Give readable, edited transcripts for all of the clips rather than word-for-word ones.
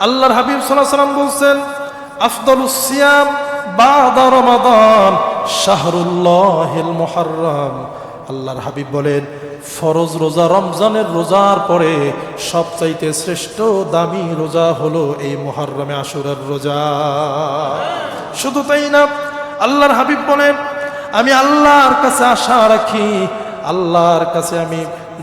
আল্লাহর হাবিব সাল্লাল্লাহু আলাইহি ওয়াসাল্লাম বলছেন, আফদালুস সিয়াম বাদা রমাদান শাহরুল্লাহিল মুহাররম। আল্লাহর হাবিব বলেন, ফরজ রোজা রমজানের রোজার পরে সবচাইতে শ্রেষ্ঠ দামি রোজা হলো এই মুহররমে আশুরার রোজা। শুধু তাই না, আল্লাহর হাবিব বলেন, আমি আল্লাহর কাছে আশা রাখি, আল্লাহর কাছে আমি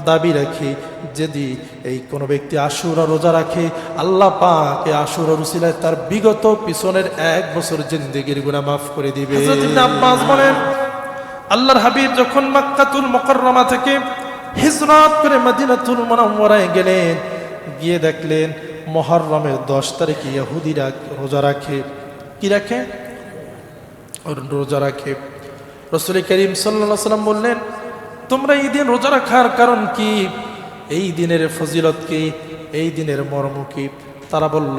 দাবি রাখি, যদি এই কোনো ব্যক্তি আশুরা রোজা রাখে, আল্লাহ পাক এই আশুরার উসিলায় তার বিগত পিছনের 1 বছর জিন্দেগির গুনাহ মাফ করে দিবে। হযরত ইবনে আব্বাস বলেন, আল্লাহর হাবিব যখন মক্কাতুল মুকাররমা থেকে হিজরত করে মদিনাতুল মুনাওয়ারায় গেলেন, গিয়ে দেখলেন মুহররমের 10 তারিখে ইহুদিরা রোজা রাখে। কি রাখে? রোজা রাখে। রাসূল করিম সাল্লাল্লাহু আলাইহি ওয়াসাল্লাম বললেন, তোমরা এই দিন রোজা রাখার কারণ কি? এই দিনের ফজিলত কি? এই দিনের মর্ম কি? তারা বলল,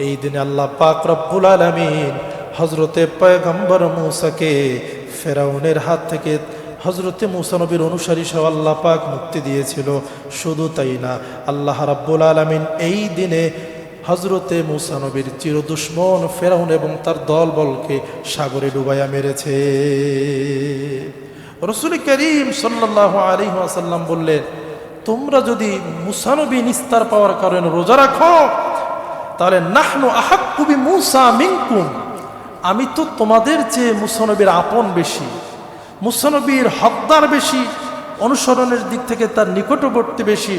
এই দিনে আল্লাহ পাক রব্বুল আলামিন হযরতে পয়গম্বর মূসাকে ফেরাউনের হাত থেকে হযরতে মূসা নবীর অনুসারী সহ আল্লাহ পাক মুক্তি দিয়েছিল। শুধু তাই না, আল্লাহ রাব্বুল আলামিন এই দিনে হযরতে মূসা নবীর চির দুশমন ফেরাউন এবং তার দলবলকে সাগরে ডুবাইয়া মেরেছে। রাসূল করিম সাল্লাল্লাহু আলাইহি ওয়াসাল্লাম বললেন, তোমরা যদি মূসা নবী নিস্তার পাওয়ার কারণে রোজা রাখো, তাহলে নাহনু আহাক্কু বিমূসা মিনকুম, আমি তো তোমাদের চেয়ে মূসা নবীর আপন বেশি, মূসা নবীর হকদার বেশি, অনুসরণের দিক থেকে তার নিকটবর্তী বেশি।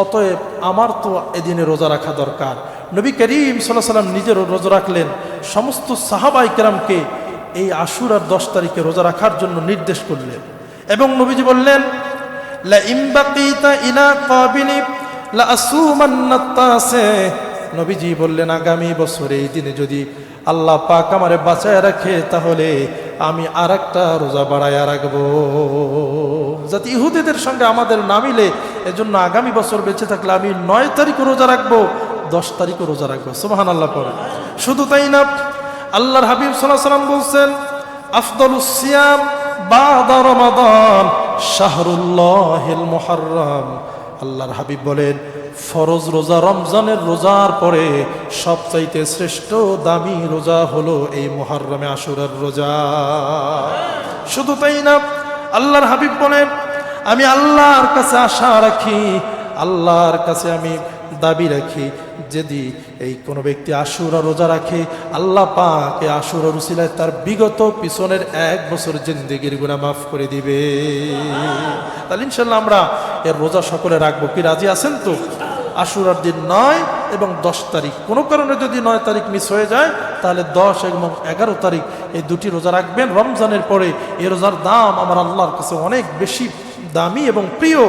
অতএব আমার তো এদিনে রোজা রাখা দরকার। নবী করিম সাল্লাল্লাহু আলাইহি ওয়াসাল্লাম নিজের রোজা রাখলেন, সমস্ত সাহাবায়ে কেরামকে এই আশুরার 10 তারিখে রোজা রাখার জন্য নির্দেশ করলেন। এবং নবীজি বললেন, লা ইম বাকিতা ইলা কাবিলি লা আসুমান্না তাসে। নবীজি বললেন, আগামী বছর এই দিনে যদি আল্লাহ পাক আমারে বাঁচায় রাখে, তাহলে আমি আরেকটা রোজা বাড়াইয়া রাখবো, যাতে ইহুদিদের সঙ্গে আমাদের না মিলে। এজন্য আগামী বছর বেঁচে থাকলে আমি 9 তারিখও রোজা রাখবো, 10 তারিখও রোজা রাখবো। সুবহানাল্লাহ পড়ে। শুধু তাই না, আল্লাহর হাবিব সাল্লাল্লাহু আলাইহি ওয়াসাল্লাম বলছেন, আফদালুস সিয়াম বাদা রমাদান শাহরুল্লাহিল মুহাররম। আল্লাহর হাবিব বলেন, ফরজ রোজা রমজানের রোজার পরে সবচাইতে শ্রেষ্ঠ দামি রোজা হলো এই মুহররমে আশুরার রোজা। শুধু তাই না, আল্লাহর হাবিব বলেন, আমি আল্লাহর কাছে আশা রাখি, আল্লাহর কাছে আমি দাবি রাখি, যদি এই কোনো ব্যক্তি আশুরা রোজা রাখে, আল্লাহ পাক এই আশুরার উসিলায় তার বিগত পিছনের 1 বছর জিন্দেগির গুনাহ মাফ করে দিবে। তাহলে ইনশাআল্লাহ আমরা এর রোজা সকলে রাখবো। কি রাজি আছেন তো? আশুরার দিন 9 এবং 10 তারিখ। কোনো কারণে যদি 9 তারিখ মিস হয়ে যায়, তাহলে 10 এবং 11 তারিখ এই দুটি রোজা রাখবেন। রমজানের পরে এই রোজার দাম আমার আল্লাহর কাছে অনেক বেশি দামি এবং প্রিয়।